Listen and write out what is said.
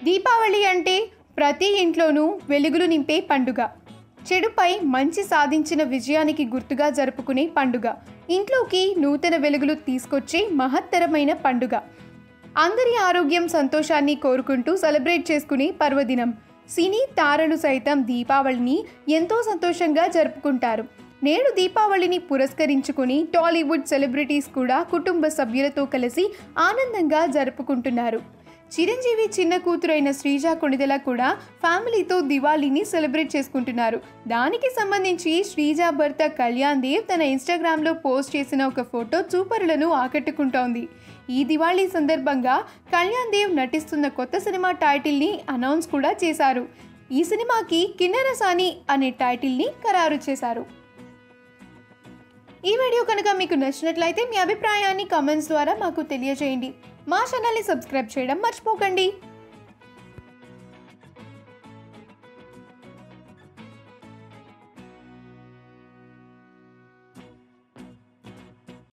దీపావళి అంటే ప్రతి ఇంట్లోనూ వెలుగులు నింపే పండుగ. చెడుపై మంచి సాధించిన విజయానికి గుర్తుగా జరుపుకునే పండుగ. ఇంట్లోకి నూతన వెలుగులు తీసుకొచ్చే మహత్తరమైన పండుగ. అందరి ఆరోగ్యం సంతోషాన్ని కోరుకుంటూ సెలబ్రేట్ చేసుకునే పర్వదినం. సినీ తారలు సైతం దీపావళిని ఎంతో సంతోషంగా జరుపుకుంటారు. నేడు దీపావళిని పురస్కరించుకుని టాలీవుడ్ సెలబ్రిటీస్ కూడా కుటుంబ సభ్యులతో కలిసి ఆనందంగా జరుపుకుంటున్నారు. చిరంజీవి చిన్న కూతురైన శ్రీజ కొణిదెల కూడా ఫ్యామిలీతో దివాళీని సెలబ్రేట్ చేసుకుంటున్నారు. దానికి సంబంధించి శ్రీజ భర్త కళ్యాణ్ దేవ్ తన ఇన్స్టాగ్రామ్లో పోస్ట్ చేసిన ఒక ఫోటో చూపరులను ఆకట్టుకుంటోంది. ఈ దివాళీ సందర్భంగా కళ్యాణ్ దేవ్ నటిస్తున్న కొత్త సినిమా టైటిల్ని అనౌన్స్ కూడా చేశారు. ఈ సినిమాకి కిన్నెరసాని అనే టైటిల్ని ఖరారు చేశారు. ఈ వీడియో కనుక మీకు నచ్చినట్లయితే మీ అభిప్రాయాన్ని కామెంట్స్ ద్వారా మాకు తెలియజేయండి. మా ఛానల్ని సబ్స్క్రైబ్ చేయడం మర్చిపోకండి.